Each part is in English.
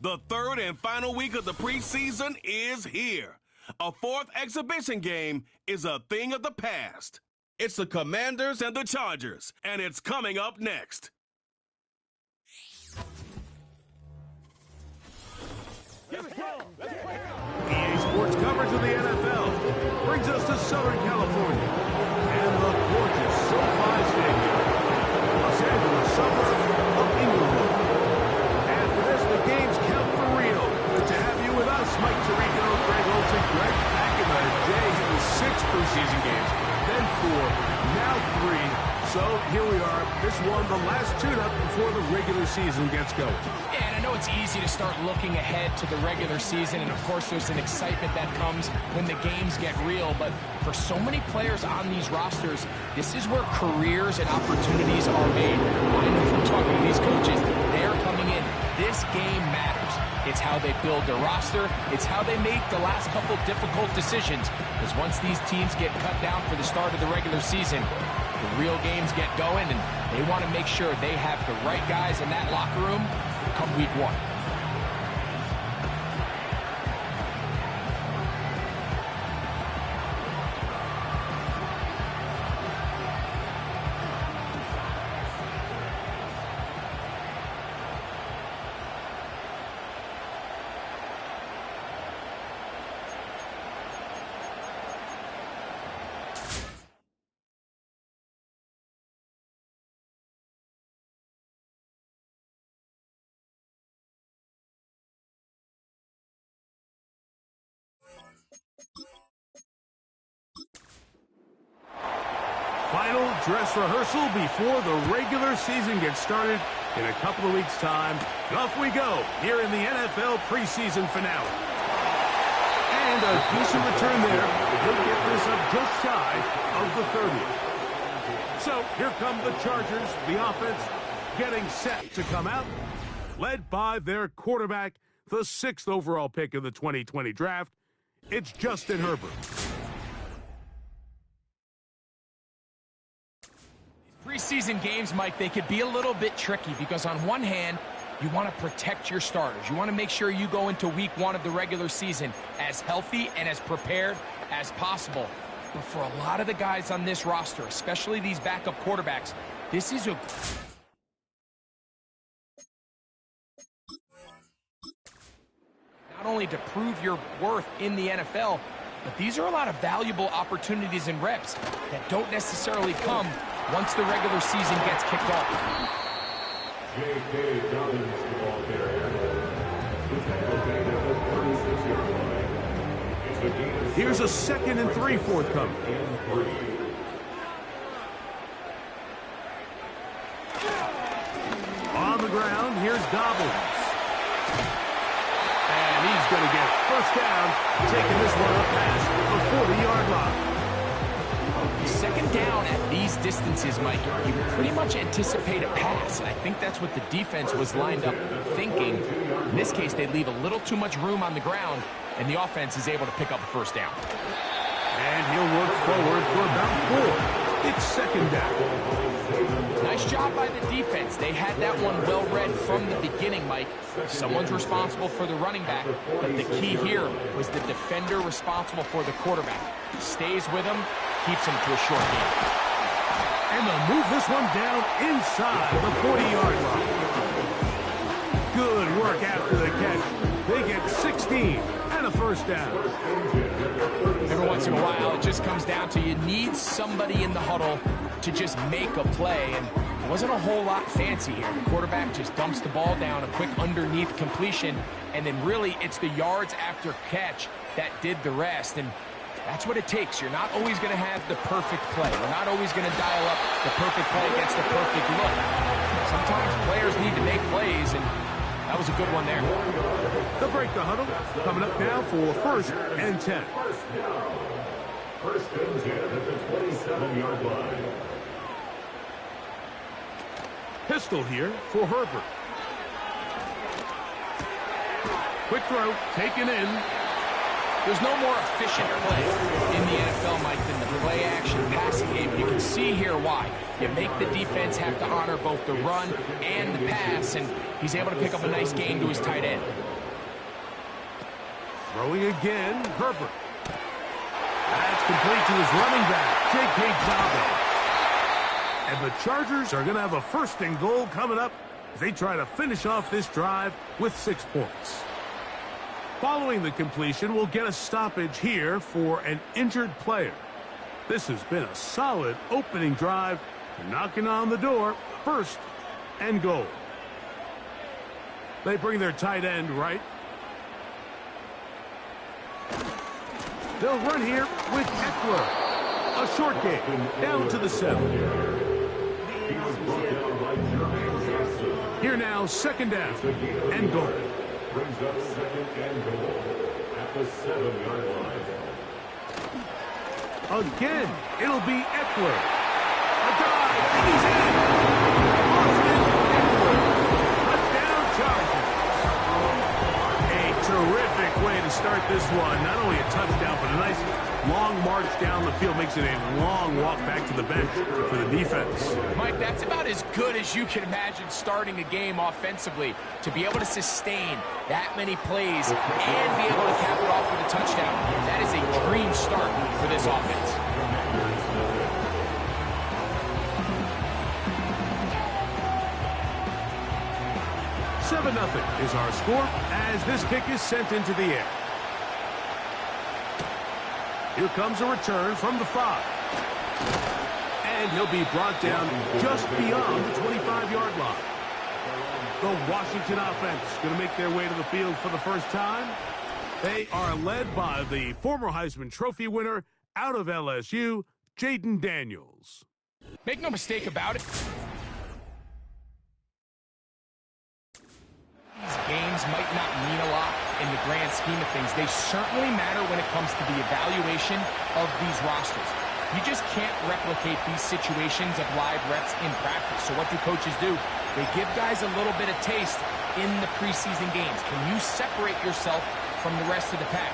The third and final week of the preseason is here. A fourth exhibition game is a thing of the past. It's the Commanders and the Chargers, and it's coming up next. EA Sports coverage of the NFL brings us to Southern California and the gorgeous SoFi Stadium, Los Angeles suburb of Inglewood. After this, the games count for real. Good to have you with us, Mike Tirico, Greg Olsen, Greg, back in the day with 6 preseason games, then 4, now 3. So here we are. This one, the last tune-up before the regular season gets going. Yeah, and I know it's easy to start looking ahead to the regular season, and of course there's an excitement that comes when the games get real, but for so many players on these rosters, this is where careers and opportunities are made. I know from talking to these coaches, they are coming in. This game matters. It's how they build their roster. It's how they make the last couple difficult decisions, because once these teams get cut down for the start of the regular season, the real games get going, and they want to make sure they have the right guys in that locker room come week 1. Final dress rehearsal before the regular season gets started in a couple of weeks' time. Off we go here in the NFL preseason finale. And a decent return there. He'll get this up just shy of the 30th. So here come the Chargers, the offense getting set to come out, led by their quarterback, the 6th overall pick of the 2020 draft. It's Justin Herbert. Preseason games, Mike, they could be a little bit tricky because on one hand, you want to protect your starters. You want to make sure you go into week 1 of the regular season as healthy and as prepared as possible. But for a lot of the guys on this roster, especially these backup quarterbacks, this is not only to prove your worth in the NFL, but these are a lot of valuable opportunities and reps that don't necessarily come once the regular season gets kicked off. J.K. Dobbins, the ball carrier. Here's a 2nd and 3 forthcoming. On the ground, here's Dobbins. And he's going to get first down, taking this one up past the 40-yard line. Second down at these distances, Mike, you pretty much anticipate a pass, and I think that's what the defense was lined up thinking. In this case, they leave a little too much room on the ground, and the offense is able to pick up a first down. And he'll work forward for about 4. It's 2nd down. Nice job by the defense. They had that one well read from the beginning, Mike. Someone's responsible for the running back, but the key here was the defender responsible for the quarterback. Stays with him, keeps him to a short game. And they'll move this one down inside the 40-yard line. Good work after the catch. They get 16 and a first down. Every once in a while, it just comes down to you need somebody in the huddle to just make a play, and it wasn't a whole lot fancy here. The quarterback just dumps the ball down, a quick underneath completion, and then really it's the yards after catch that did the rest, and that's what it takes. You're not always going to have the perfect play. You're not always going to dial up the perfect play against the perfect look. Sometimes players need to make plays, and that was a good one there. The break the huddle coming up now for 1st and 10. First and 10 at the 27-yard line. Pistol here for Herbert. Quick throw, taken in. There's no more efficient play in the NFL, Mike, than the play-action passing game. You can see here why. You make the defense have to honor both the run and the pass, and he's able to pick up a nice gain to his tight end. Throwing again, Herbert. That's complete to his running back, J.K. Dobbins. And the Chargers are going to have a 1st and goal coming up as they try to finish off this drive with 6 points. Following the completion, we'll get a stoppage here for an injured player. This has been a solid opening drive. Knocking on the door, 1st and goal. They bring their tight end right. They'll run here with Eckler. A short game, down to the 7. Here now, 2nd down and goal. Brings up 2nd and goal at the 7-yard line. Again, it'll be Eckler. A dive, and he's in. Austin Eckler. Touchdown Chargers. A terrific way to start this one. Not only a touchdown, but a nice long march down the field. Makes it a long walk back to the bench for the defense. Mike, that's about as good as you can imagine starting a game offensively. To be able to sustain that many plays and be able to cap it off with a touchdown, that is a dream start for this offense. 7-0 is our score as this kick is sent into the air. Here comes a return from the 5. And he'll be brought down just beyond the 25-yard line. The Washington offense going to make their way to the field for the first time. They are led by the former Heisman Trophy winner out of LSU, Jaden Daniels. Make no mistake about it. These games might not mean a lot in the grand scheme of things. They certainly matter when it comes to the evaluation of these rosters. You just can't replicate these situations of live reps in practice. So what do coaches do? They give guys a little bit of taste in the preseason games. Can you separate yourself from the rest of the pack?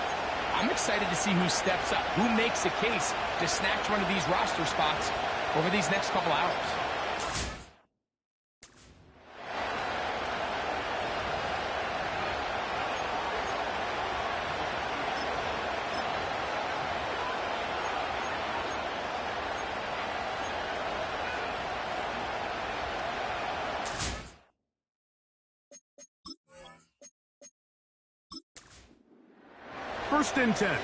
I'm excited to see who steps up, who makes a case to snatch one of these roster spots over these next couple hours. First and 10.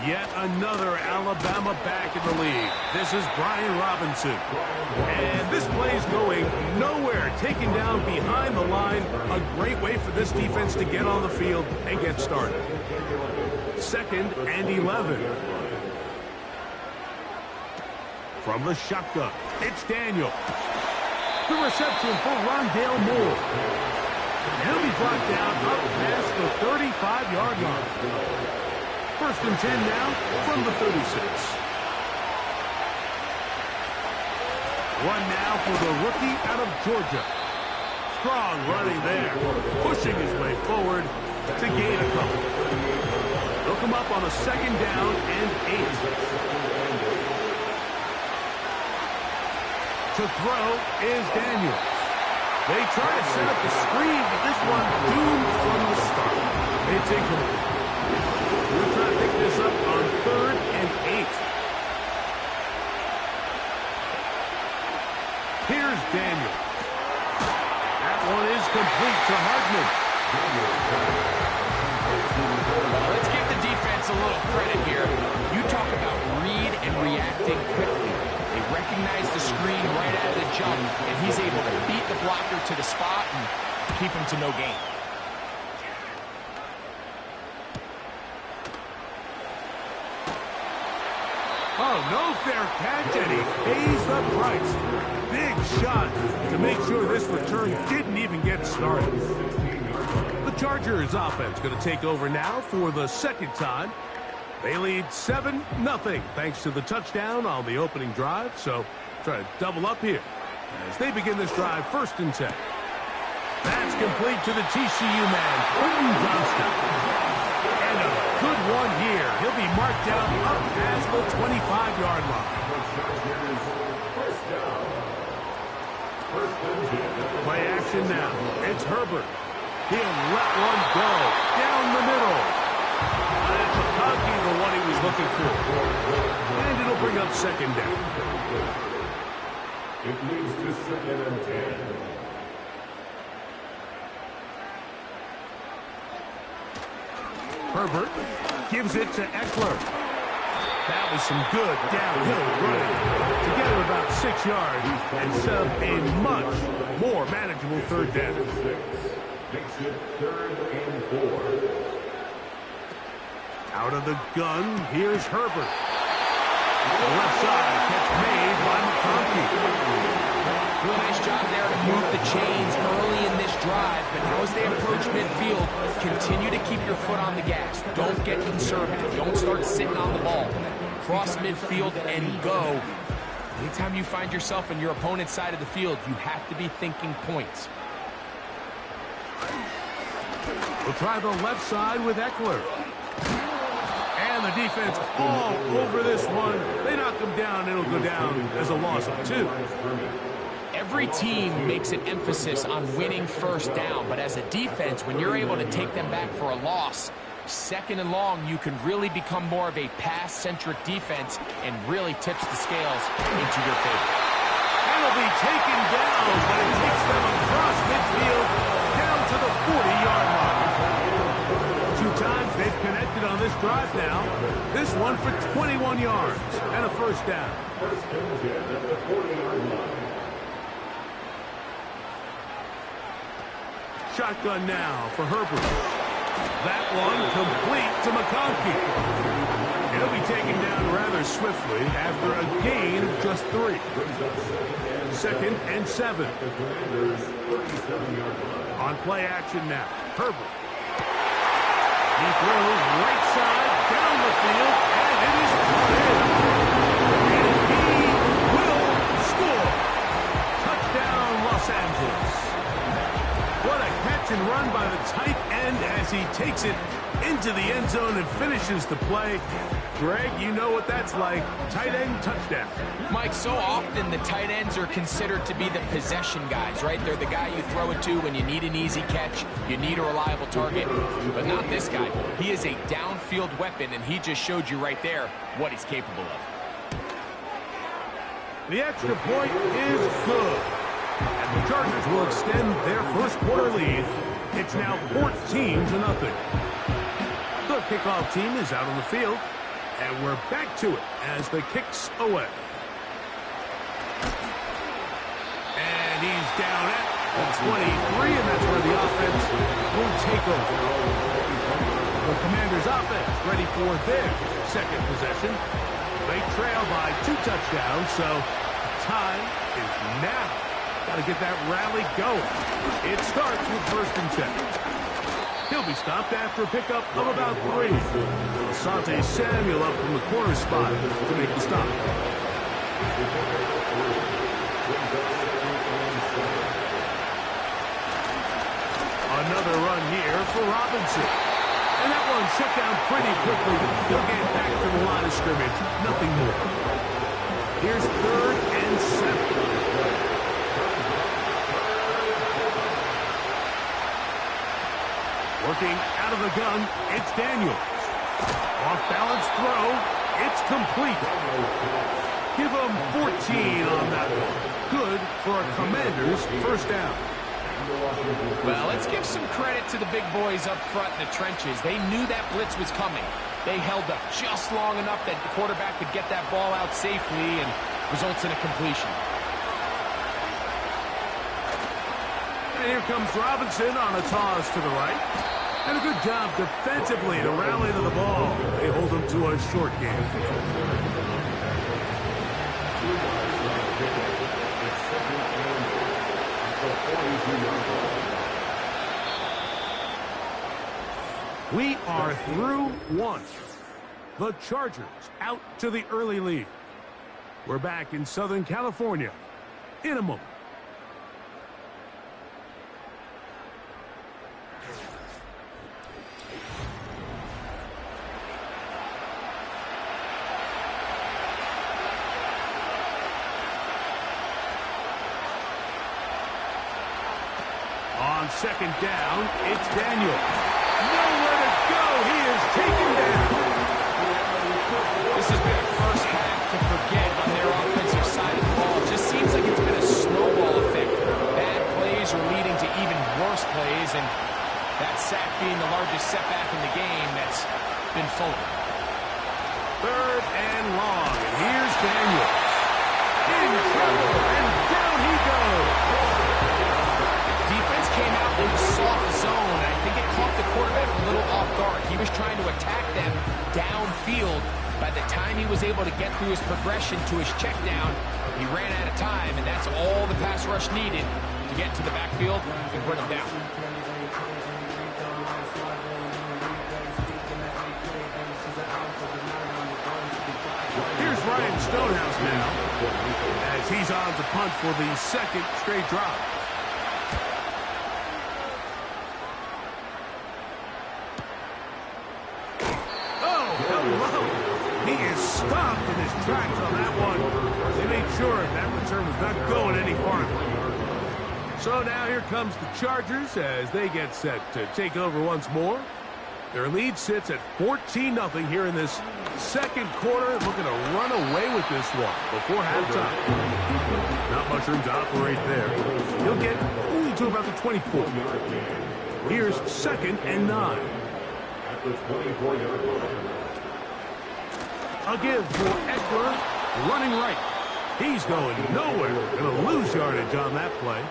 Yet another Alabama back in the league. This is Brian Robinson. And this play's going nowhere. Taken down behind the line. A great way for this defense to get on the field and get started. 2nd and 11. From the shotgun, it's Daniel. The reception for Rondale Moore. He'll be brought down up past the 35-yard line. 1st and 10 now from the 36. One now for the rookie out of Georgia. Strong running there, pushing his way forward to gain a couple. They'll come up on a 2nd down and 8. To throw is Daniels. They try to set up the screen, but this one doomed from the start. It's incomplete. We'll try to pick this up on 3rd and 8. Here's Daniels. That one is complete to Hardman. Let's give the defense a little credit here. You talk about read and reacting quickly. They recognize the screen right out of the jump, and he's able to beat the blocker to the spot and keep him to no gain. Oh, no fair catch, and he pays the price. Big shot to make sure this return didn't even get started. The Chargers offense going to take over now for the 2nd time. They lead 7-0 thanks to the touchdown on the opening drive. So try to double up here as they begin this drive 1st and 10. That's complete to the TCU man, Quentin Johnston. And a good one here. He'll be marked down up past the 25-yard line. Play action now. It's Herbert. He'll let one go down the middle. And McConkey, the one he was looking for. And it'll bring up second down. It leads to 2nd and 10. Herbert gives it to Eckler. That was some good downhill running to get him about 6 yards and set up a much more manageable third down. Makes it 3rd and 4. Out of the gun, here's Herbert. The left side catch made by McConkey. Real nice job there to move the chains early in this drive, but now as they approach midfield, continue to keep your foot on the gas. Don't get conservative. Don't start sitting on the ball. Cross midfield and go. Anytime you find yourself in your opponent's side of the field, you have to be thinking points. We'll try the left side with Eckler. And the defense all over this one. They knock him down. It'll go down as a loss of 2. Every team makes an emphasis on winning first down, but as a defense, when you're able to take them back for a loss, 2nd and long, you can really become more of a pass-centric defense and really tips the scales into your favor. That'll be taken down, but it takes them across midfield down to the 40-yard line. 2 times they've connected on this drive now. This one for 21 yards and a first down. 1st and 10 at the 40-yard line. Shotgun now for Herbert. That one complete to McConkey. He'll be taken down rather swiftly after a gain of just 3. 2nd and 7. On play action now. Herbert. He throws right side down the field, and it is put in. And he will score. Touchdown, Los Angeles. What a catch and run by the tight end as he takes it into the end zone and finishes the play. Greg, you know what that's like. Tight end touchdown. Mike, so often the tight ends are considered to be the possession guys, right? They're the guy you throw it to when you need an easy catch, you need a reliable target, but not this guy. He is a downfield weapon, and he just showed you right there what he's capable of. The extra point is good. And the Chargers will extend their first quarter lead. It's now 14-0. The kickoff team is out on the field, and we're back to it as the kick's away. And he's down at the 23, and that's where the offense will take over. The Commanders' offense ready for their second possession. They trail by 2 touchdowns, so time is now. Got to get that rally going. It starts with 1st and 10. He'll be stopped after a pickup of about 3. Asante Samuel up from the corner spot to make the stop. Another run here for Robinson. And that one shut down pretty quickly. He'll get back to the line of scrimmage. Nothing more. Here's 3rd and 7. Working out of the gun, it's Daniels. Off-balance throw, it's complete. Give him 14 on that one. Good for a Commander's first down. Well, let's give some credit to the big boys up front in the trenches. They knew that blitz was coming. They held up just long enough that the quarterback could get that ball out safely and results in a completion. And here comes Robinson on a toss to the right. And a good job defensively to rally to the ball. They hold him to a short game. We are through 1. The Chargers out to the early lead. We're back in Southern California in a moment. On second down, it's Daniel. Nowhere to go. He is taken down. This has been a first half to forget on their offensive side of the ball. It just seems like it's been a snowball effect. Bad plays are leading to even worse plays, and that sack being the largest setback in the game, that's been Fuller. Third and long, and here's Daniel. In trouble, and down he goes. Defense came out in a soft zone, and I think it caught the quarterback a little off guard. He was trying to attack them downfield. By the time he was able to get through his progression to his check down, he ran out of time, and that's all the pass rush needed to get to the backfield and bring him down. Here's Ryan Stonehouse now, as he's on to punt for the second straight drive. Oh, hello. He is stopped in his tracks on that one. They made sure that return was not going any farther. So now here comes the Chargers as they get set to take over once more. Their lead sits at 14-0 here in this second quarter, looking to run away with this one before halftime. Not much room to operate there. He'll get only to about the 24. Here's second and 9. At the 24-yard line. A give for Eckler, running right. He's going nowhere. Going to lose yardage on that play.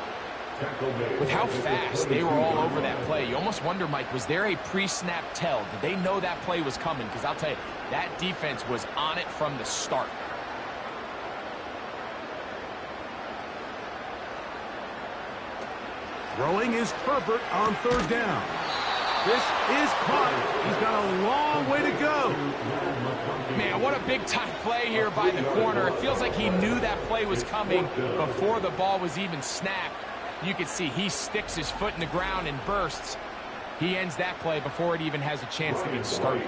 With how fast they were all over that play, you almost wonder, Mike, was there a pre-snap tell? Did they know that play was coming? Because I'll tell you, that defense was on it from the start. Throwing is Herbert on third down. This is caught. He's got a long way to go. Man, what a big-time play here by the corner. It feels like he knew that play was coming before the ball was even snapped. You can see he sticks his foot in the ground and bursts. He ends that play before it even has a chance to get started.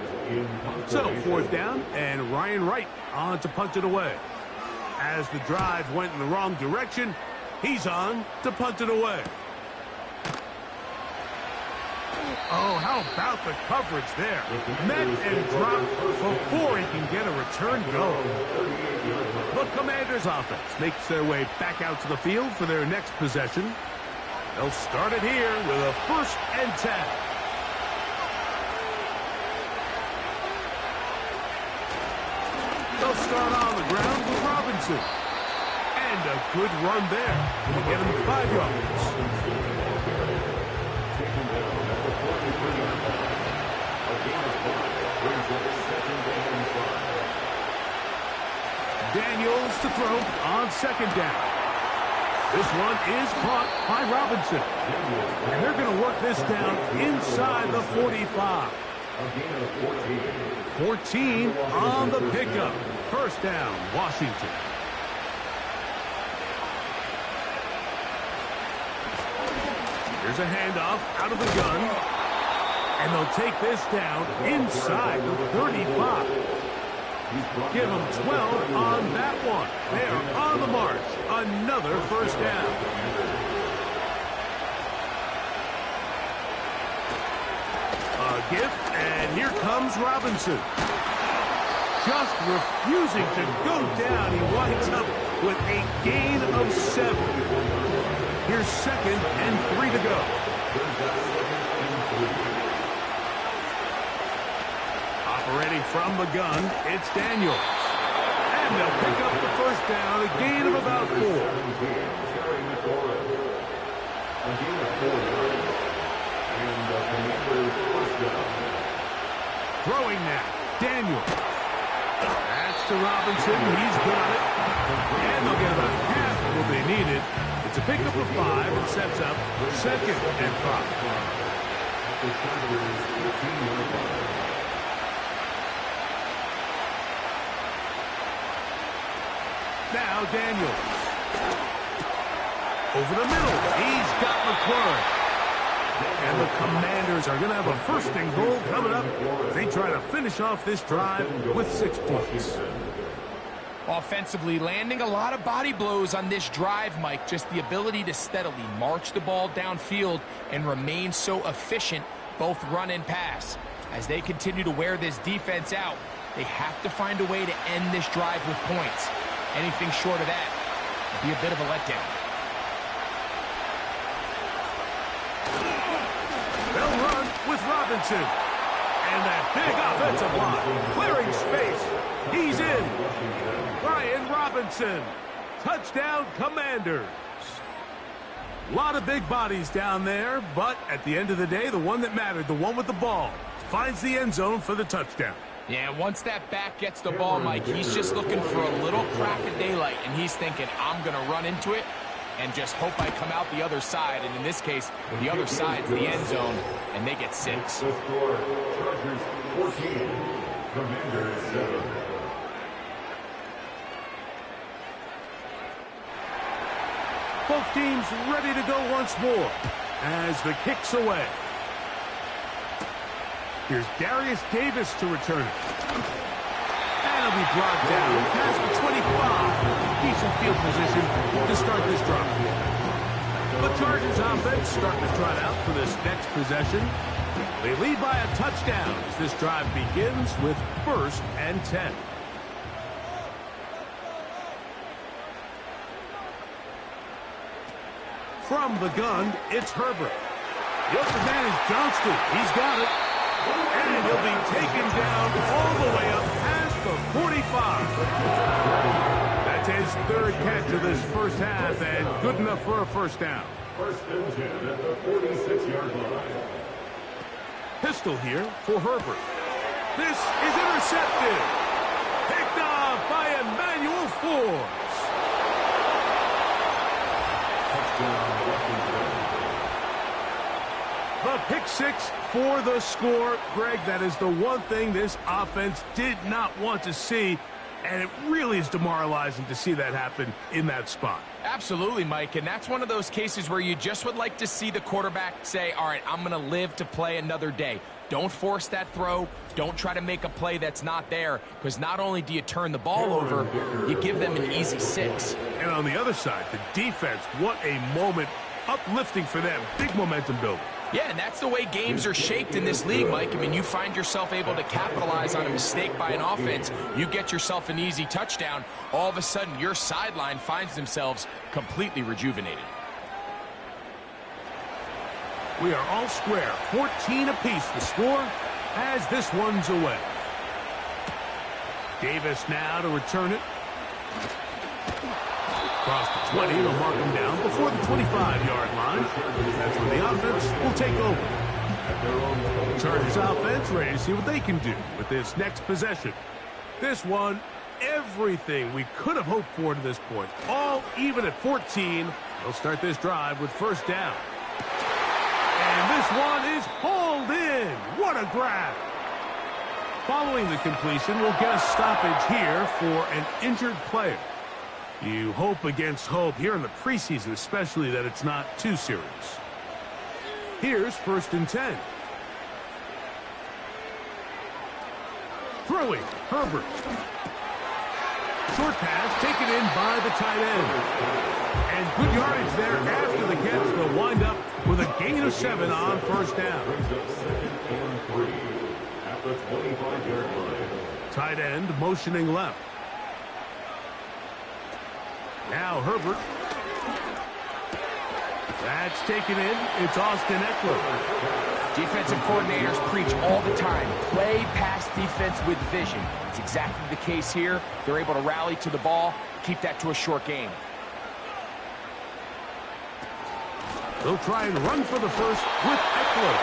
So, fourth down, and Ryan Wright on to punt it away. As the drive went in the wrong direction, he's on to punt it away. Oh, how about the coverage there? Met and dropped before he can get a return going. The Commanders' offense makes their way back out to the field for their next possession. They'll start it here with a 1st and 10. They'll start on the ground with Robinson. And a good run there to get him 5 yards. Daniels to throw on second down. This one is caught by Robinson. And they're going to work this down inside the 45. 14 on the pickup. 1st down, Washington. Here's a handoff out of the gun. And they'll take this down inside the 35. Give them 12 on that one. They are on the march. Another 1st down. A gift, and here comes Robinson. Just refusing to go down. He winds up with a gain of 7. Here's 2nd and 3 to go. Operating from the gun, it's Daniels. And they'll pick up the 1st down, a gain of about 4. Throwing now, Daniels. That's to Robinson, he's got it. And they'll get about half of what they needed. It's a pickup of 5 and sets up 2nd and 5. Now Daniels. Over the middle. He's got McClure. And the Commanders are going to have a 1st and goal coming up. They try to finish off this drive with 6 points. Offensively, landing a lot of body blows on this drive, Mike. Just the ability to steadily march the ball downfield and remain so efficient, both run and pass. As they continue to wear this defense out, they have to find a way to end this drive with points. Anything short of that would be a bit of a letdown. They'll run with Robinson. And that big offensive line, clearing space. He's in. Brian Robinson. Touchdown, Commanders. A lot of big bodies down there, but at the end of the day, the one that mattered, the one with the ball, finds the end zone for the touchdown. Yeah, once that back gets the ball, Mike, he's just looking for a little crack of daylight, and he's thinking, I'm going to run into it and just hope I come out the other side. And in this case, the other side's the end zone, and they get 6. The score, Chargers 14, Commanders 7. Both teams ready to go once more as the kick's away. Here's Darius Davis to return it. And it'll be brought down past the 25. Decent field position to start this drive. The Chargers offense starting to trot out for this next possession. They lead by a touchdown as this drive begins with 1st and 10. From the gun, it's Herbert. The open man is Johnston. He's got it. And he'll be taken down all the way up past the 45. That's his 3rd catch of this first half, and good enough for a first down. 1st and 10 at the 46-yard line. Pistol here for Herbert. This is intercepted. Picked off by Emmanuel Forbes. The pick 6 for the score. Greg, that is the one thing this offense did not want to see, and it really is demoralizing to see that happen in that spot. Absolutely, Mike, and that's one of those cases where you just would like to see the quarterback say, all right, I'm going to live to play another day. Don't force that throw. Don't try to make a play that's not there, because not only do you turn the ball over, you give them an easy 6. And on the other side, the defense, what a moment, uplifting for them, big momentum building. Yeah, and that's the way games are shaped in this league, Mike. I mean, you find yourself able to capitalize on a mistake by an offense. You get yourself an easy touchdown. All of a sudden, your sideline finds themselves completely rejuvenated. We are all square, 14 apiece the score as this one's away. Davis now to return it. Across the 20, they'll mark him down before the 25-yard line. That's when the offense will take over. The Chargers offense ready to see what they can do with this next possession. This one, everything we could have hoped for to this point. All even at 14. They'll start this drive with 1st down. And this one is hauled in. What a grab. Following the completion, we'll get a stoppage here for an injured player. You hope against hope here in the preseason, especially that it's not too serious. Here's 1st and 10. Throwing, Herbert. Short pass taken in by the tight end. And good yardage there after the catch. They'll wind up with a gain of 7 on 1st down. At the 25-yard line. Tight end motioning left. Now Herbert. That's taken in. It's Austin Eckler. Defensive coordinators preach all the time, play pass defense with vision. It's exactly the case here. They're able to rally to the ball, keep that to a short gain. They'll try and run for the first with Eckler.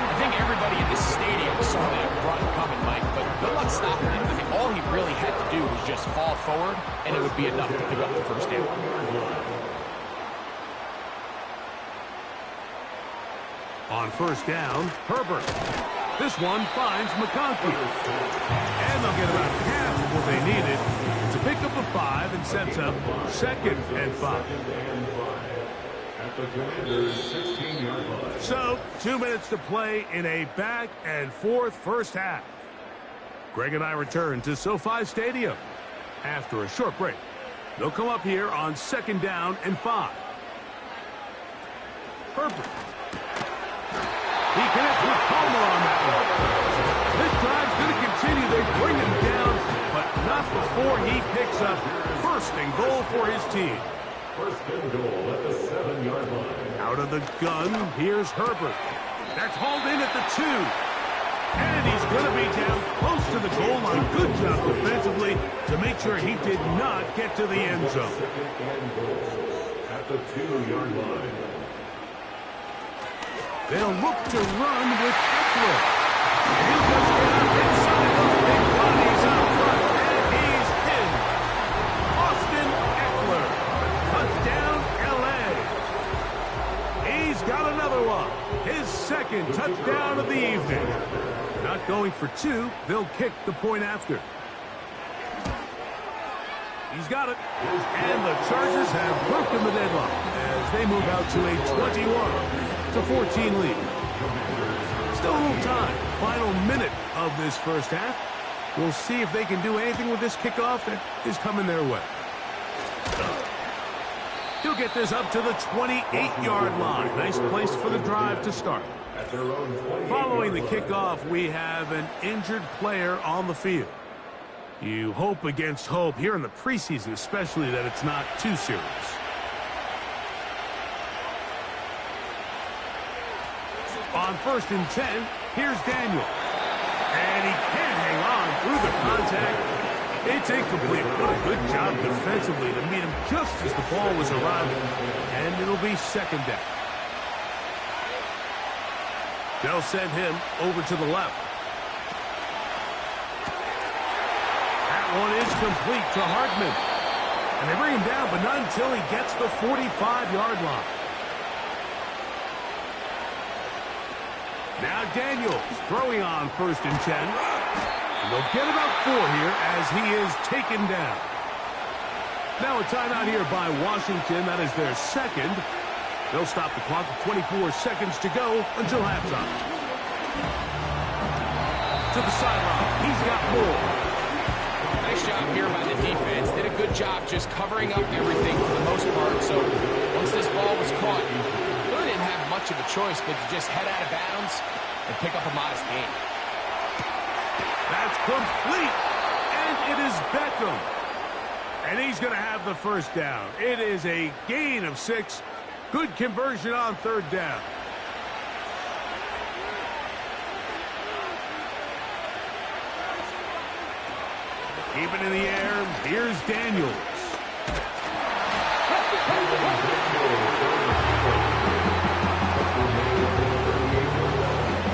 I think everybody in this stadium saw that run coming, Mike, but good luck stopping it. I mean, all he really had to do was just fall forward, and it would be enough to pick up the 1st down. On 1st down, Herbert. This one finds McConkey. And they'll get about half of what they needed. It's a pickup of 5 and sets up 2nd and 5. At the Commanders' 16-yard line. So, 2 minutes to play in a back and forth first half. Greg and I return to SoFi Stadium after a short break. They'll come up here on 2nd down and 5. Herbert. He connects with Palmer on that one. This drive's going to continue. They bring him down, but not before he picks up 1st and goal for his team. 1st and goal at the 7-yard line. Out of the gun, here's Herbert. That's hauled in at the 2. And he's going to be down close to the goal line. Good job defensively to make sure he did not get to the end zone. 2nd and goal at the 2-yard line. They'll look to run with Eckler. He'll just get up inside those big bodies out front. And he's in. Austin Eckler. Touchdown, L.A. He's got another one. His 2nd touchdown of the evening. Not going for 2. They'll kick the point after. He's got it. And the Chargers have broken the deadlock as they move out to a 21-14 lead. Still a little time. Final minute of this first half. We'll see if they can do anything with this kickoff that is coming their way. He'll get this up to the 28-yard line. Nice place for the drive to start. Following the kickoff, we have an injured player on the field. You hope against hope here in the preseason, especially that it's not too serious. On 1st and 10, here's Daniel. And he can't hang on through the contact. It's incomplete. What a good job defensively to meet him just as the ball was arriving. And it'll be 2nd down. They'll send him over to the left. That one is complete to Hartman. And they bring him down, but not until he gets the 45-yard line. Now Daniels throwing on 1st and 10. And they'll get about 4 here as he is taken down. Now a timeout here by Washington. That is their 2nd. They'll stop the clock with 24 seconds to go until halftime. To the sideline. He's got more. Nice job here by the defense. Did a good job just covering up everything for the most part. So once this ball was caught, really didn't have much of a choice but to just head out of bounds and pick up a modest gain. That's complete. And it is Beckham. And he's going to have the 1st down. It is a gain of 6. Good conversion on 3rd down. Keep it in the air. Here's Daniels.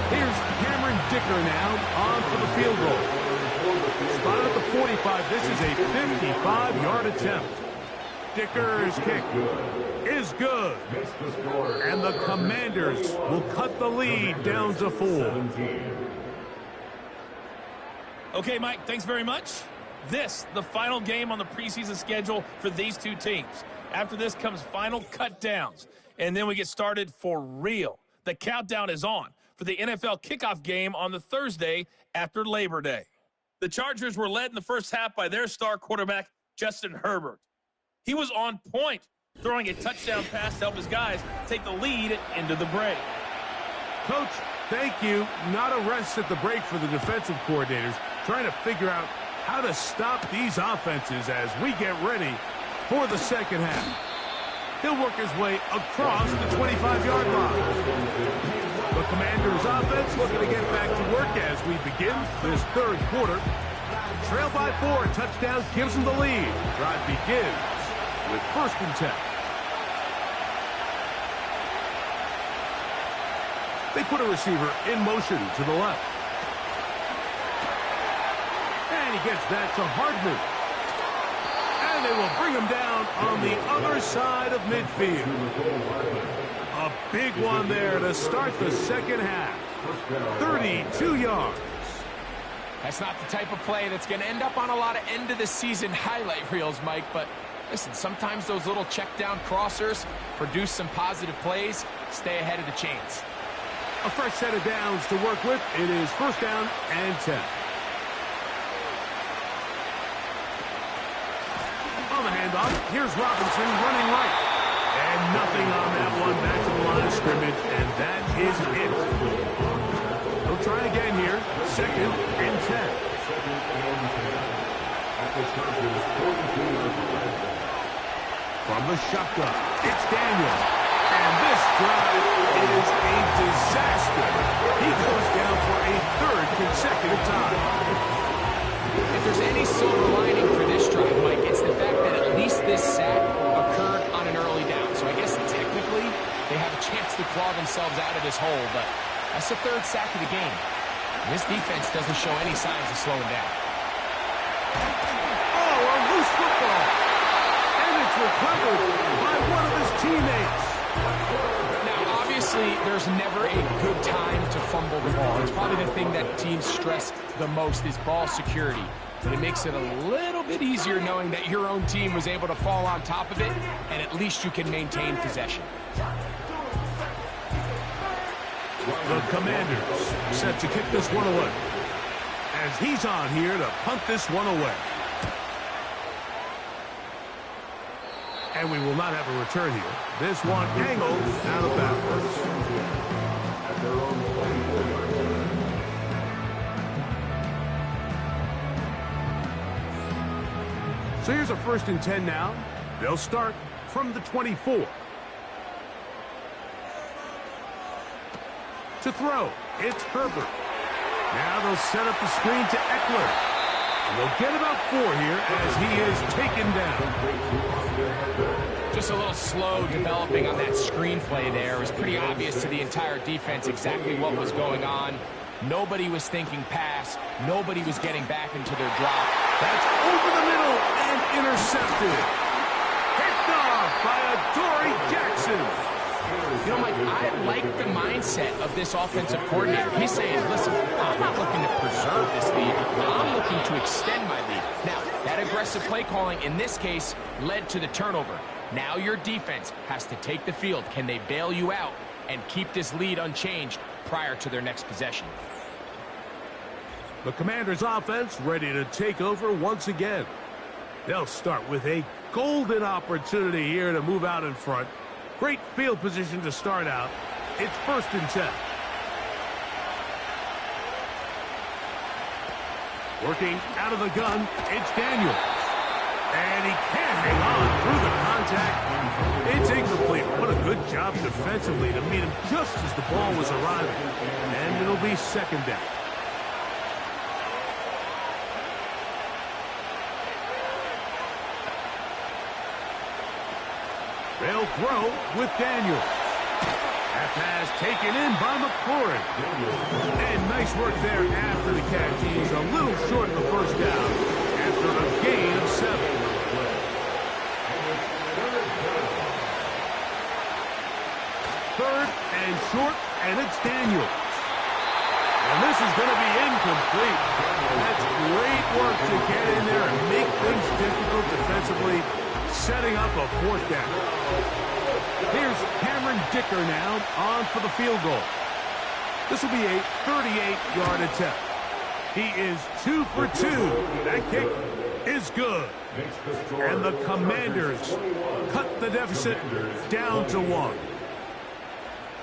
Here's Cameron Dicker now on for the field goal. Spotted at the 45. This is a 55-yard attempt. Dicker's kick is good. And the Commanders will cut the lead down to 4. Okay, Mike, thanks very much. This, the final game on the preseason schedule for these two teams. After this comes final cut downs, and then we get started for real. The countdown is on for the NFL kickoff game on the Thursday after Labor Day. The Chargers were led in the first half by their star quarterback, Justin Herbert. He was on point, throwing a touchdown pass to help his guys take the lead into the break. Coach, thank you. Not a rest at the break for the defensive coordinators, trying to figure out how to stop these offenses as we get ready for the 2nd half. He'll work his way across the 25-yard line. The Commanders' offense looking to get back to work as we begin this 3rd quarter. Trail by 4, touchdown gives them the lead. Drive begins with 1st and 10. They put a receiver in motion to the left. And he gets that to Hardman. And they will bring him down on the other side of midfield. A big one there to start the 2nd half. 32 yards. That's not the type of play that's going to end up on a lot of end-of-the-season highlight reels, Mike, but listen, sometimes those little check-down crossers produce some positive plays. Stay ahead of the chains. A fresh set of downs to work with. It is 1st down and 10. up. Here's Robinson running right. And nothing on that one. Back to the line of scrimmage, and that is it. He'll try again here. 2nd and 10. From the shotgun, it's Daniel. And this drive is a disaster. He goes down for a 3rd consecutive time. If there's any silver lining for this drive, Mike, it's the fact that at least this sack occurred on an early down. So I guess technically they have a chance to claw themselves out of this hole, but that's the 3rd sack of the game. And this defense doesn't show any signs of slowing down. Oh, a loose football. And it's recovered by one of his teammates. Now, obviously, there's never a good time to fumble the ball. It's probably the thing that teams stress the most is ball security. But it makes it a little bit easier knowing that your own team was able to fall on top of it, and at least you can maintain possession. The Commanders set to kick this one away. As he's on here to punt this one away. And we will not have a return here. This one angled out of bounds. So here's a 1st and 10 now. They'll start from the 24. To throw, it's Herbert. Now they'll set up the screen to Eckler. And they'll get about 4 here as he is taken down. Just a little slow developing on that screenplay there. It was pretty obvious to the entire defense exactly what was going on. Nobody was thinking pass. Nobody was getting back into their drop. That's over the middle and intercepted. Picked off by Adoree Jackson. You know, Mike, I like the mindset of this offensive coordinator. He's saying, listen, I'm not looking to preserve this lead. I'm looking to extend my lead. Now, that aggressive play calling in this case led to the turnover. Now your defense has to take the field. Can they bail you out and keep this lead unchanged prior to their next possession? The Commanders' offense ready to take over once again. They'll start with a golden opportunity here to move out in front. Great field position to start out. It's 1st and 10. Working out of the gun, it's Daniel. And he can't hang on through the contact. It's incomplete. What a good job defensively to meet him just as the ball was arriving. And it'll be 2nd down. They'll throw with Daniel. That pass taken in by McLaurin. And nice work there after the catch. He's a little short of the 1st down after a gain of 7. 3rd and short, and it's Daniel. And this is going to be incomplete. That's great work to get in there and make things difficult defensively, setting up a 4th down. Here's Cameron Dicker now on for the field goal. This will be a 38-yard attempt. He is 2 for 2. That kick is good. And the Commanders cut the deficit down to 1.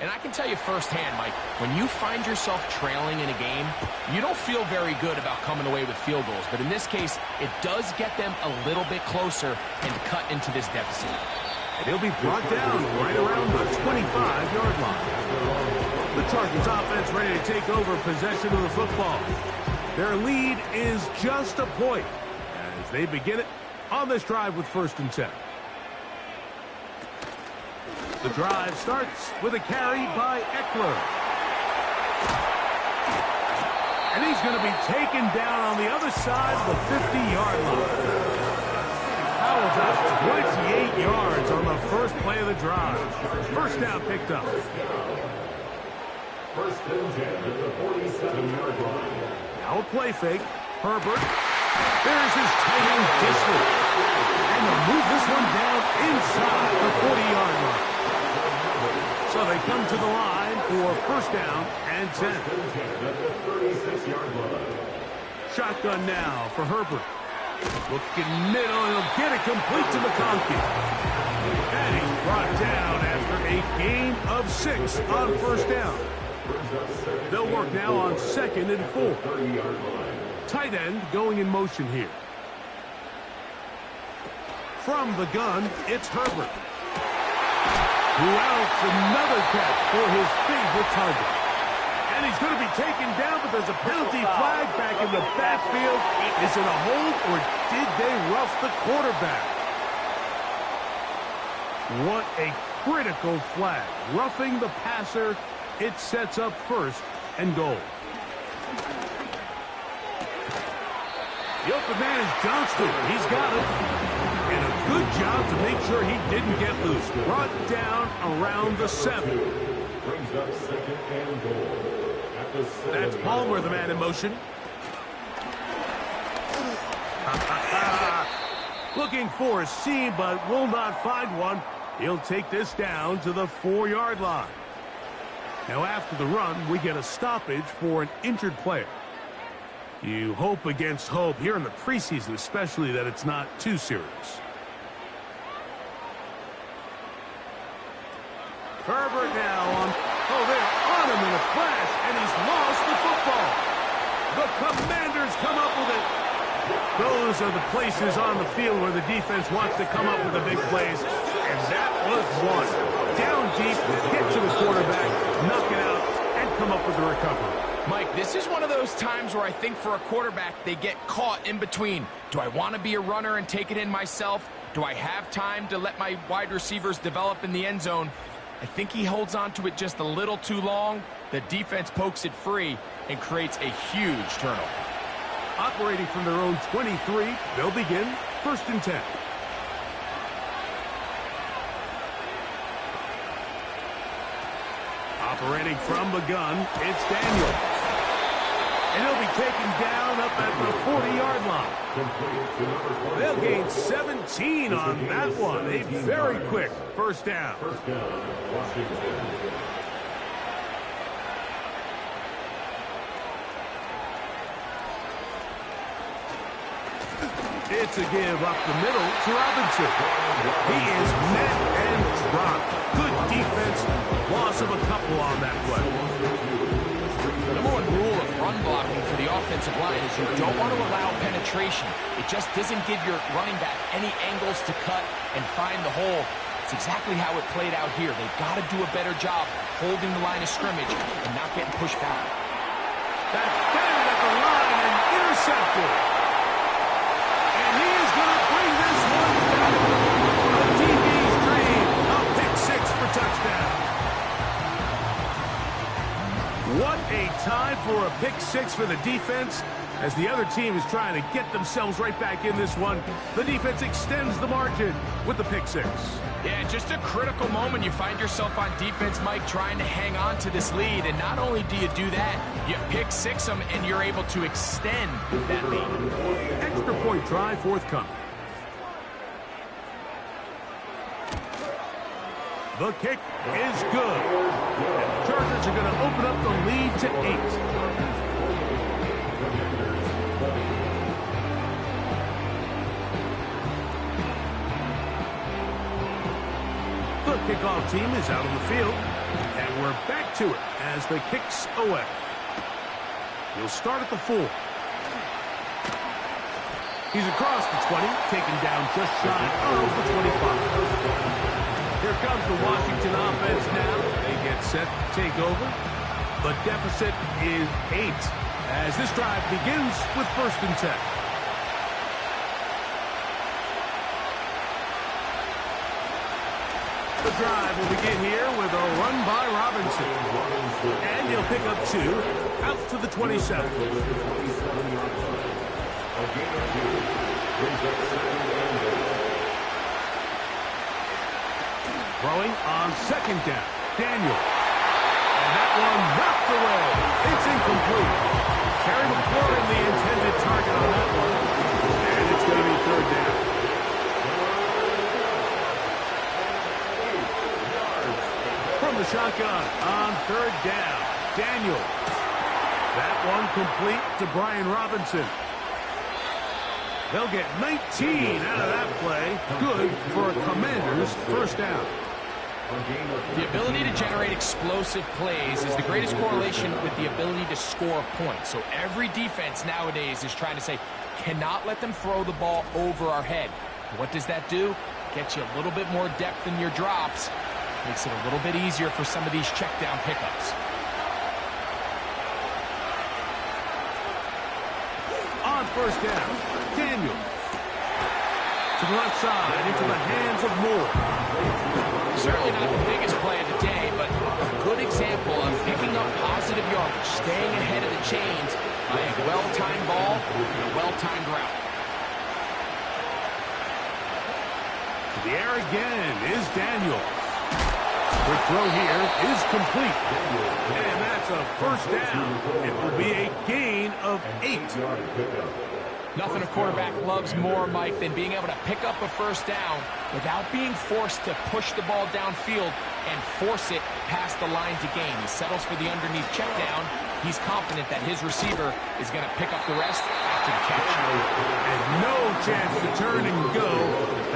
And I can tell you firsthand, Mike, when you find yourself trailing in a game, you don't feel very good about coming away with field goals. But in this case, it does get them a little bit closer and cut into this deficit. And he'll be brought down right around the 25-yard line. The Targets offense ready to take over possession of the football. Their lead is just a point as they begin it on this drive with 1st and 10. The drive starts with a carry by Eckler. And he's going to be taken down on the other side of the 50-yard line. How about 28 yards on the first play of the drive? 1st down picked up. 1st and 10 at the 47-yard line. Now a play fake. Herbert. There's his tight end Disley. And they'll move this one down inside the 40-yard line. So they come to the line for 1st down and 10. 1st and 10 at the 36-yard line. Shotgun now for Herbert. Looking middle, he'll get it complete to McConkey. And he's brought down after a gain of 6 on first down. They'll work now on 2nd and 4. Tight end going in motion here. From the gun, it's Herbert, who outs another catch for his favorite target. And he's going to be taken down, but there's a penalty flag back in the backfield. Is it a hold, or did they rough the quarterback? What a critical flag. Roughing the passer. It sets up 1st and goal. The open man is Johnston. He's got it. And a good job to make sure he didn't get loose. Brought down around the 7. Brings up 2nd and goal. At the 7. That's Palmer, the man in motion. Looking for a seam, but will not find one. He'll take this down to the 4-yard line. Now, after the run, we get a stoppage for an injured player. You hope against hope here in the preseason, especially that it's not too serious. Herbert now on. Oh, they're on him in a flash, and he's lost the football. The Commanders come up with it. Those are the places on the field where the defense wants to come up with the big plays, and that was one. Down deep, get to the quarterback, knock it out, and come up with the recovery. Mike, this is one of those times where I think for a quarterback, they get caught in between. Do I want to be a runner and take it in myself? Do I have time to let my wide receivers develop in the end zone? I think he holds on to it just a little too long. The defense pokes it free and creates a huge turnover. Operating from their own 23, they'll begin 1st and 10. Operating from the gun, it's Daniel. And he'll be taken down up at the 40-yard line. They'll gain 17 on that one. A very quick 1st down. First down, Washington. It's a give up the middle to Robinson. He is met and dropped. Good defense. Loss of a couple on that play. The number one rule of run blocking for the offensive line is you don't want to allow penetration. It just doesn't give your running back any angles to cut and find the hole. It's exactly how it played out here. They've got to do a better job holding the line of scrimmage and not getting pushed back. That's batted at the line and intercepted. And he is going to bring this one back. The DB's dream. A pick 6 for touchdown. What a time for a pick 6 for the defense. As the other team is trying to get themselves right back in this one, the defense extends the margin with the pick 6. Yeah, just a critical moment. You find yourself on defense, Mike, trying to hang on to this lead. And not only do you do that, you pick 6 them, and you're able to extend that lead. Extra point try forthcoming. The kick is good. And the Chargers are going to open up the lead to 8. The kickoff team is out on the field, and we're back to it as the kick's away. He'll start at the 4. He's across the 20, taken down just shy of the 25. Here comes the Washington offense now. They get set to take over. The deficit is 8 as this drive begins with 1st and 10. The drive will begin here with a run by Robinson. And he'll pick up 2 out to the 27. Throwing on 2nd down. Daniel. And that one knocked away. It's incomplete. Terry McLaurin, the intended target on that one. And it's going to be 3rd down. From the shotgun on 3rd down. Daniel. That one complete to Brian Robinson. They'll get 19 out of that play. Good for a Commanders first down. The ability to generate explosive plays is the greatest correlation with the ability to score points. So every defense nowadays is trying to say, cannot let them throw the ball over our head. What does that do? Gets you a little bit more depth in your drops. Makes it a little bit easier for some of these check down pickups. On first down, Daniel. To the left side, into the hands of Moore. Certainly not the biggest play of the day, but a good example of picking up positive yardage, staying ahead of the chains by a well-timed ball and a well-timed route. To the air again is Daniel. The throw here is complete. And that's a first down. It will be a gain of 8. Nothing a quarterback loves more, Mike, than being able to pick up a first down without being forced to push the ball downfield and force it past the line to gain. He settles for the underneath check down. He's confident that his receiver is going to pick up the rest after the catch. And no chance to turn and go.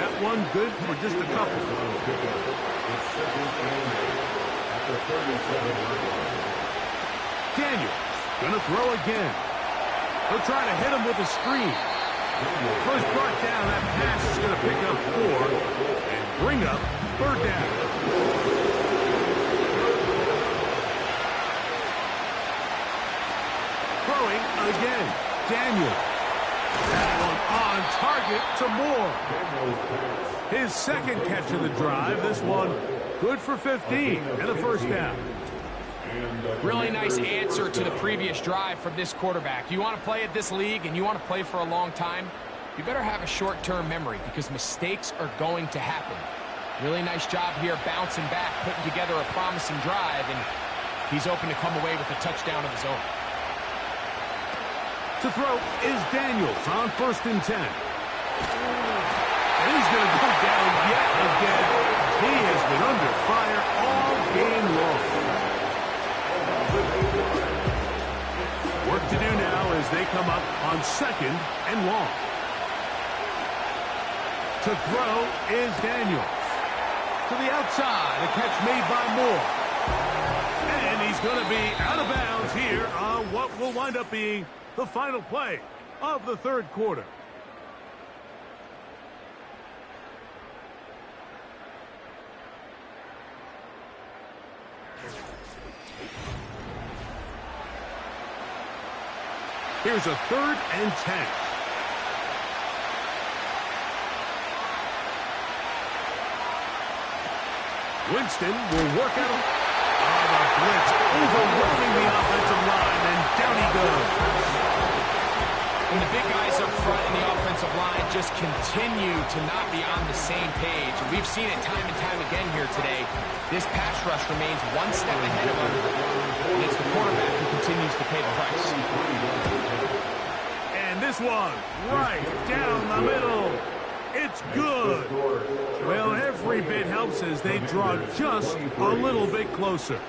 That one good for just a couple. Daniels going to throw again. He'll try to hit him with a screen. First brought down, that pass is going to pick up 4 and bring up third down. Throwing again, Daniel. That one on target to Moore. His second catch of the drive. This one good for 15 and a first down. Really nice answer to the previous drive from this quarterback. You want to play at this league and you want to play for a long time, you better have a short-term memory because mistakes are going to happen. Really nice job here bouncing back, putting together a promising drive, and he's open to come away with a touchdown of his own. To throw is Daniels on 1st and 10. And he's going to go down yet again. He has been under fire all game long. Work to do now as they come up on 2nd and long. To throw is Daniels. To the outside, a catch made by Moore. And he's going to be out of bounds here on what will wind up being the final play of the third quarter. Here's a 3rd and 10. Winston will work out the blitz, overwhelming the offensive line, and down he goes. And the big guys up front in the offensive line just continue to not be on the same page. And we've seen it time and time again here today. This pass rush remains one step ahead of them, and it's the quarterback who continues to pay the price. And this one, right down the middle. It's good. Well, every bit helps as they draw just a little bit closer.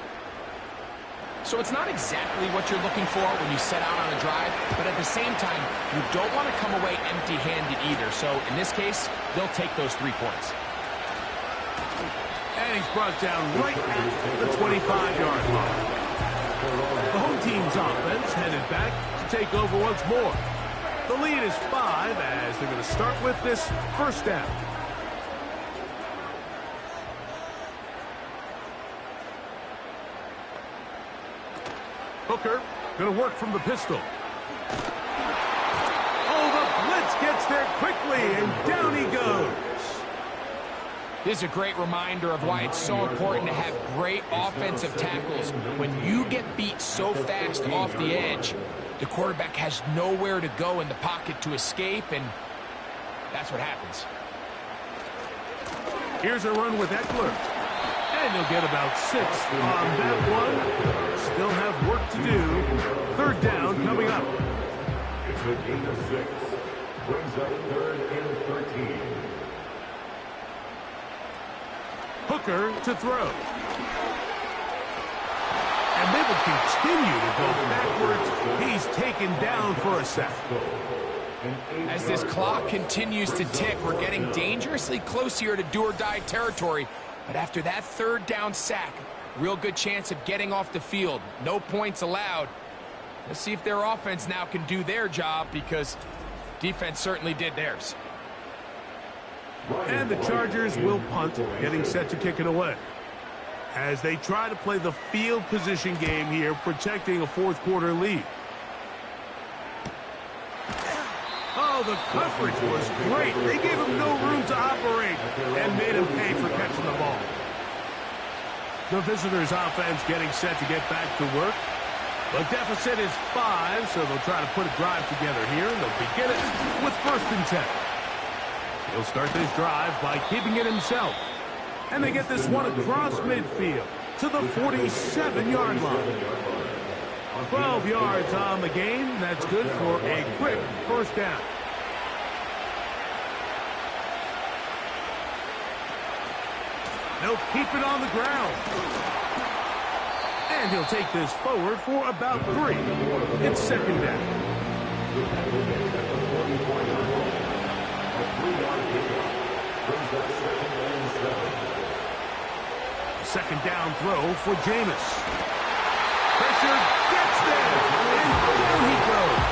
So it's not exactly what you're looking for when you set out on a drive, but at the same time, you don't want to come away empty-handed either. So in this case, they'll take those 3 points. And he's brought down right at the 25-yard line. The home team's offense headed back to take over once more. The lead is 5 as they're going to start with this first down. Hooker going to work from the pistol. Oh, the blitz gets there quickly, and down he goes. This is a great reminder of why it's so important to have great offensive tackles. When you get beat so fast off the edge, the quarterback has nowhere to go in the pocket to escape, and that's what happens. Here's a run with Eckler. And he'll get about 6 on that one. Still have work to do. Third down coming up. It's a gain of 6. Brings up 3rd and 13. Hooker to throw. And they will continue to go backwards. He's taken down for a sack. As this clock continues to tick, we're getting dangerously close here to do-or-die territory. But after that third down sack, real good chance of getting off the field. No points allowed. Let's see if their offense now can do their job, because defense certainly did theirs. And the Chargers will punt, getting set to kick it away. As they try to play the field position game here, protecting a fourth quarter lead. Oh, the coverage was great. They gave him no room to operate and made him pay for catching the ball. The visitors' offense getting set to get back to work. The deficit is 5, so they'll try to put a drive together here, and they'll begin it with 1st and 10. He'll start this drive by keeping it himself. And they get this one across midfield to the 47-yard line. 12 yards on the game. That's good for a quick 1st down. They'll keep it on the ground. And he'll take this forward for about 3. It's 2nd down. Second down throw for Jameis. Pressure gets there, and down he goes.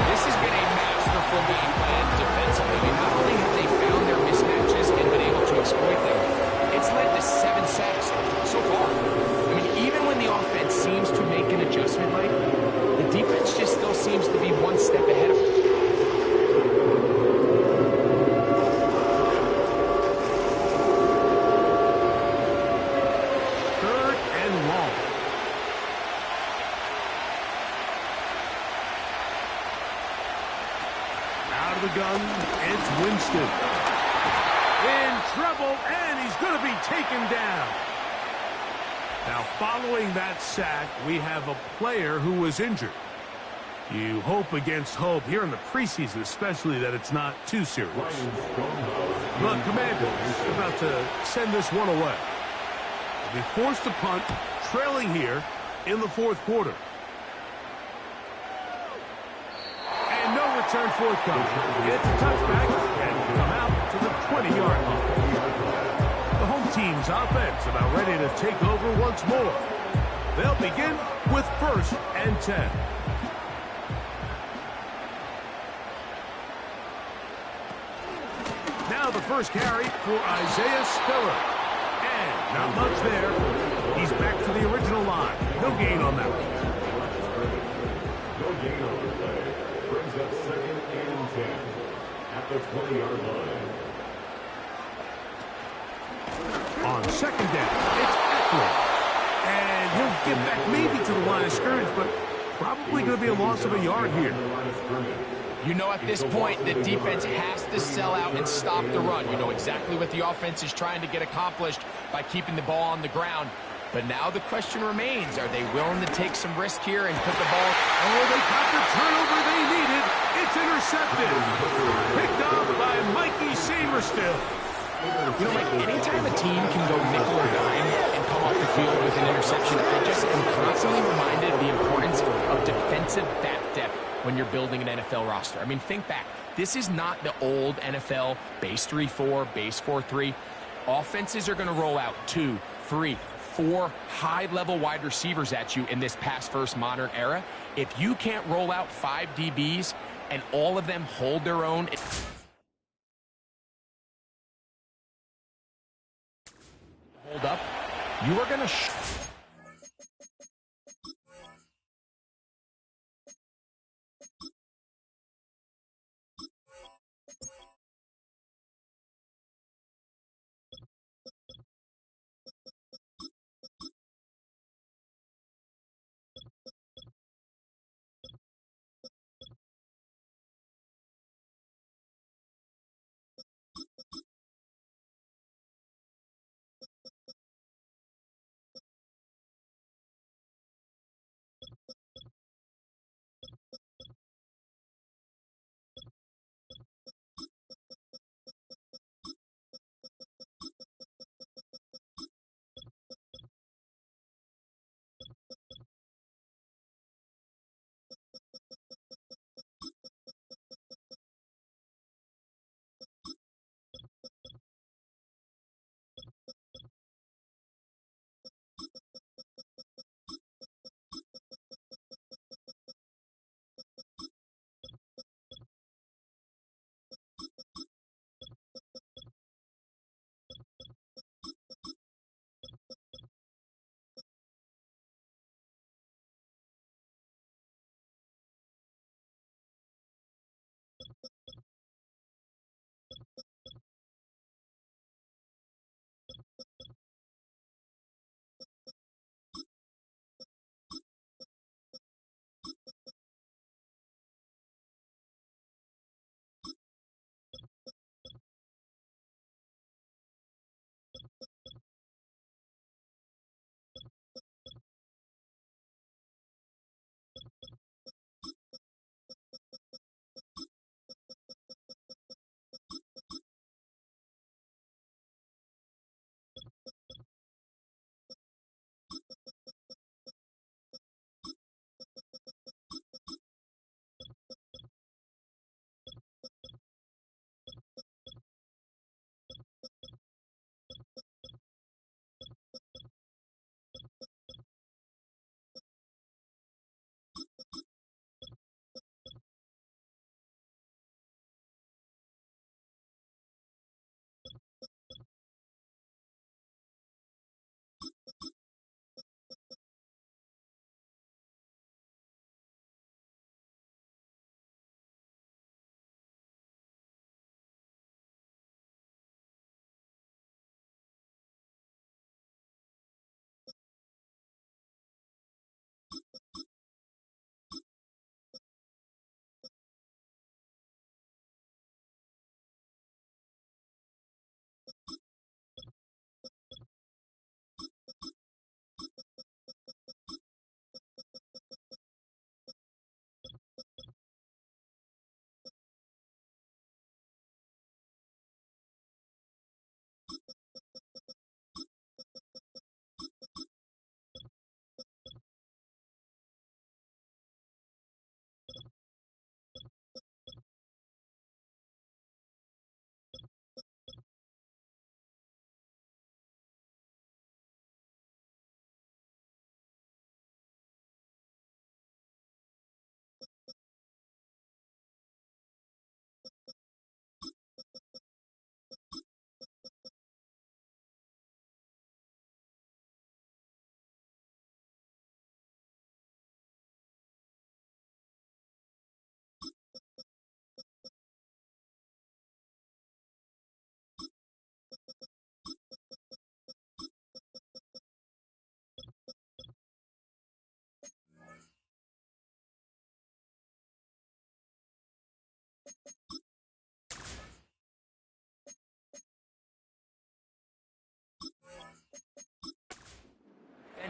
This has been a masterful game plan defensively. Not only have they found their mismatches and been able to exploit them, it's led to 7 sacks so far. I mean, even when the offense seems to make an adjustment, Mike, the defense just still seems to be one step ahead of them. Gun, it's Winston. In trouble, and he's going to be taken down. Now, following that sack, we have a player who was injured. You hope against hope here in the preseason, especially, that it's not too serious. The Commanders about to send this one away. They'll be forced to punt, trailing here in the 4th quarter. Return forthcoming. It's a touchback and come out to the 20-yard line. The home team's offense about ready to take over once more. They'll begin with 1st and 10. Now the first carry for Isaiah Spiller. And not much there. He's back to the original line. No gain on that one. No gain on the play. Brings up 2nd and 10 at the 20-yard line. On 2nd down, it's Eckler. And he'll get back maybe to the line of scrimmage, but probably going to be a loss of a yard here. You know, at this point, the defense has to sell out and stop the run. You know exactly what the offense is trying to get accomplished by keeping the ball on the ground. But now the question remains, are they willing to take some risk here and put the ball... Oh, they got the turnover they needed. It's intercepted. Picked off by Mikey Saberstill. You know, Mike, anytime a team can go nickel or dime and come off the field with an interception, I just am constantly reminded of the importance of defensive back depth when you're building an NFL roster. I mean, think back. This is not the old NFL base 3-4, base 4-3. Offenses are going to roll out 2, 3, 4 high-level wide receivers at you in this pass-first modern era. If you can't roll out 5 DBs and all of them hold their own... Hold up. You are going to...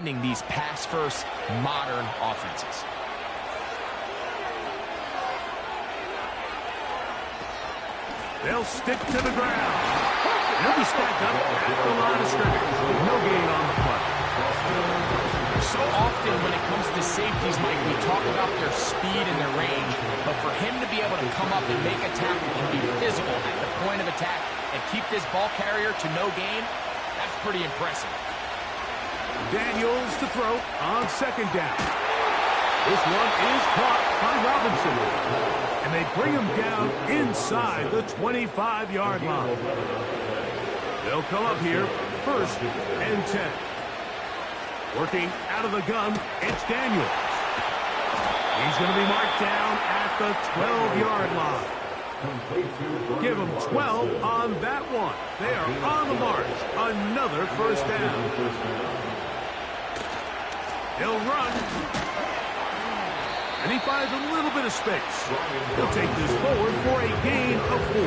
threatening these pass-first modern offenses. They'll stick to the ground. He'll be stacked up at the line of scrimmage. No gain on the play. So often when it comes to safeties, Mike, we talk about their speed and their range, but for him to be able to come up and make a tackle and be physical at the point of attack and keep this ball carrier to no gain, that's pretty impressive. Daniels to throw on second down. This one is caught by Robinson. And they bring him down inside the 25-yard line. They'll come up here, 1st and 10. Working out of the gun, it's Daniels. He's going to be marked down at the 12-yard line. Give him 12 on that one. They are on the march. Another 1st down. He'll run. And he finds a little bit of space. He'll take this forward for a gain of 4.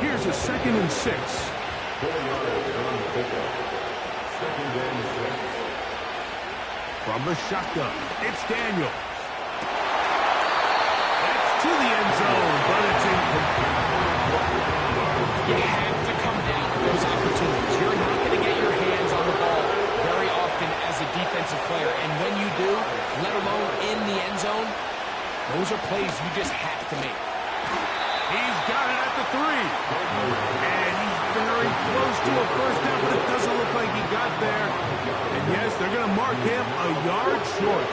Here's a 2nd and 6. From the shotgun, it's Daniels. That's to the end zone, but it's incomplete. You have to come down with those opportunities. You're not going to get your hands on the ball very often as a defensive player. And when you do, let alone in the end zone, those are plays you just have to make. He's got it at the 3. And he's very close to a 1st down, but it doesn't look like he got there. And yes, they're going to mark him a yard short.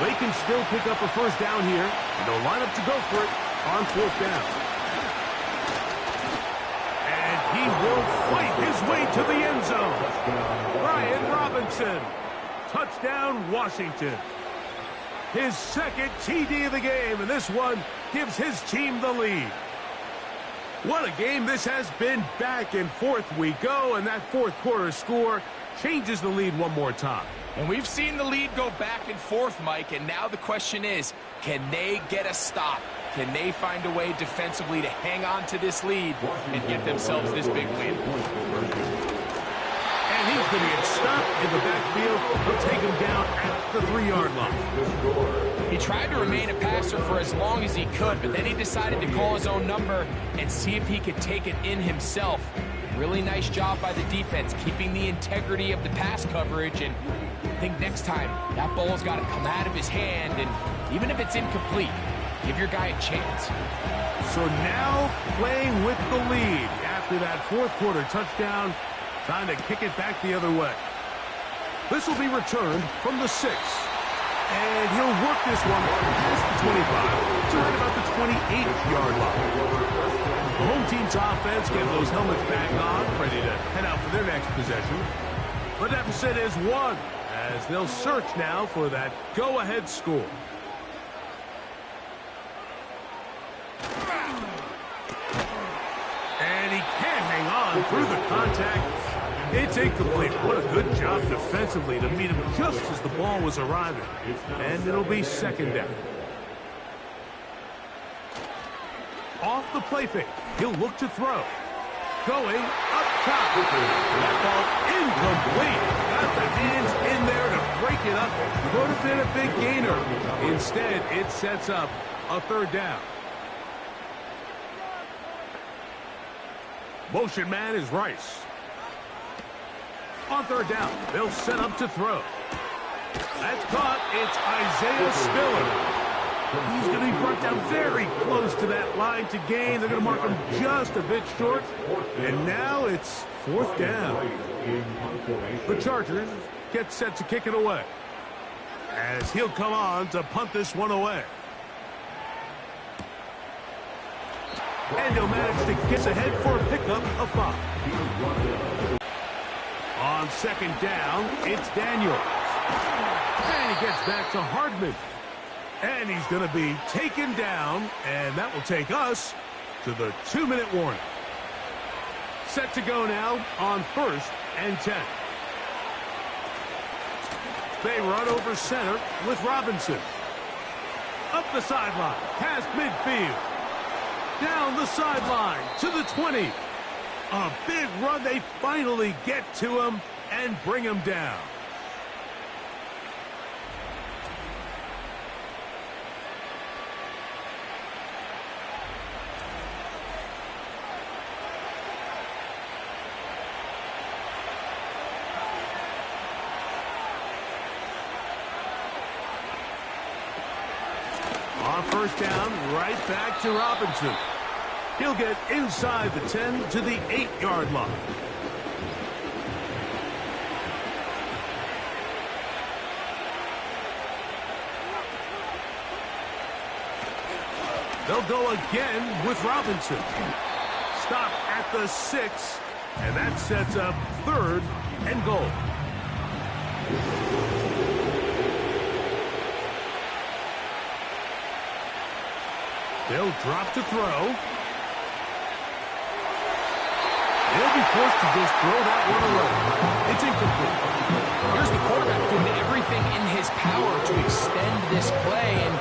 They can still pick up a 1st down here, and they'll line up to go for it on 4th down. And he will fight his way to the end zone. Brian Robinson. Touchdown, Washington. His 2nd TD of the game, and this one gives his team the lead. What a game this has been. Back and forth we go, and that 4th quarter score changes the lead one more time. And we've seen the lead go back and forth, Mike, and now the question is, can they get a stop? Can they find a way defensively to hang on to this lead and get themselves this big win? And he's going to get stopped in the backfield. He'll take him down at the 3-yard line. He tried to remain a passer for as long as he could, but then he decided to call his own number and see if he could take it in himself. Really nice job by the defense, keeping the integrity of the pass coverage, and I think next time that ball's got to come out of his hand, and even if it's incomplete, give your guy a chance. So now playing with the lead after that 4th quarter touchdown, time to kick it back the other way. This will be returned from the 6. And he'll work this one past the 25 to right about the 28-yard line. The home team's offense getting those helmets back on, ready to head out for their next possession. The deficit is 1, as they'll search now for that go-ahead score. And he can't hang on through the contact. It's incomplete. What a good job defensively to meet him just as the ball was arriving. And it'll be 2nd down. Off the play fake. He'll look to throw. Going up top. That ball incomplete. Got the hands in there to break it up. Could have been a big gainer. Instead, it sets up a 3rd down. Motion man is Rice. On 3rd down, they'll set up to throw. That's caught. It's Isaiah Spiller. He's going to be brought down very close to that line to gain. They're going to mark him just a bit short. And now it's 4th down. The Chargers get set to kick it away, as he'll come on to punt this one away. And he'll manage to get ahead for a pickup of 5. On 2nd down, it's Daniels. And he gets back to Hardman. And he's going to be taken down, and that will take us to the 2-minute warning. Set to go now on 1st and 10. They run over center with Robinson. Up the sideline, past midfield. Down the sideline to the 20. A big run. They finally get to him, and bring him down. On first down, right back to Robinson. He'll get inside the 10 to the 8-yard line. They'll go again with Robinson. Stop at the 6, and that sets up 3rd and goal. They'll drop to throw. They'll be forced to just throw that one away. It's incomplete. Here's the quarterback doing everything in his power to extend this play, and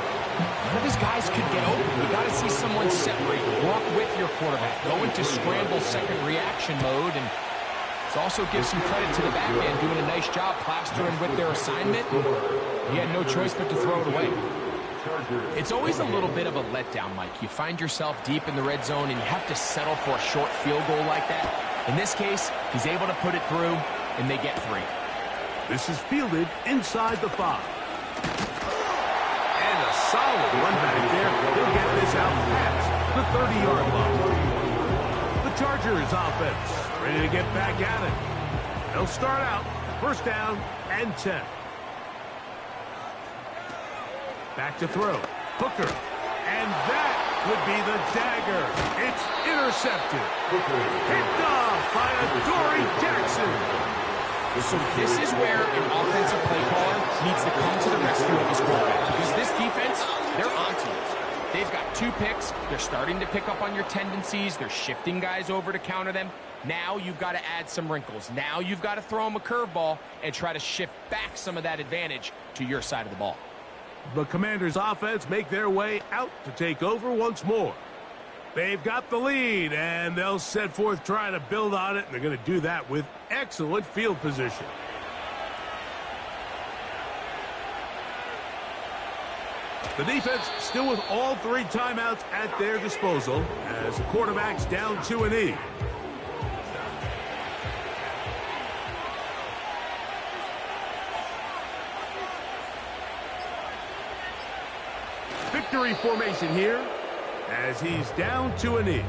none of his guys could get open. You got to see someone separate, walk with your quarterback, go into scramble second reaction mode, and it also gives some credit to the back end doing a nice job plastering with their assignment. He had no choice but to throw it away. It's always a little bit of a letdown, Mike. You find yourself deep in the red zone, and you have to settle for a short field goal like that. In this case, he's able to put it through, and they get 3. This is fielded inside the 5. And a solid run back there. He'll get this out past the 30-yard line. The Chargers offense ready to get back at it. They'll start out first down and 10. Back to throw. Hooker. And that would be the dagger. It's intercepted. Picked off by Adoree Jackson. So this is where an offensive play caller needs to come to the rescue of his quarterback. Because this defense, they're onto it. They've got 2 picks. They're starting to pick up on your tendencies. They're shifting guys over to counter them. Now you've got to add some wrinkles. Now you've got to throw them a curveball and try to shift back some of that advantage to your side of the ball. The Commanders' offense make their way out to take over once more. They've got the lead, and they'll set forth trying to build on it, and they're going to do that with excellent field position. The defense still with all 3 timeouts at their disposal as the quarterback's down to a knee. Victory formation here as he's down to a knee.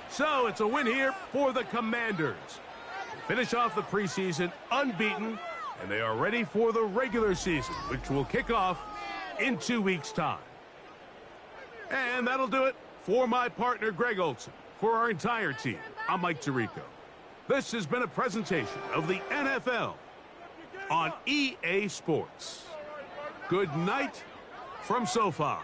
So it's a win here for the Commanders. They finish off the preseason unbeaten, and they are ready for the regular season, which will kick off in 2 weeks' time. And that'll do it for my partner, Greg Olson. For our entire team, I'm Mike Tirico. This has been a presentation of the NFL on EA Sports. Good night from SoFi.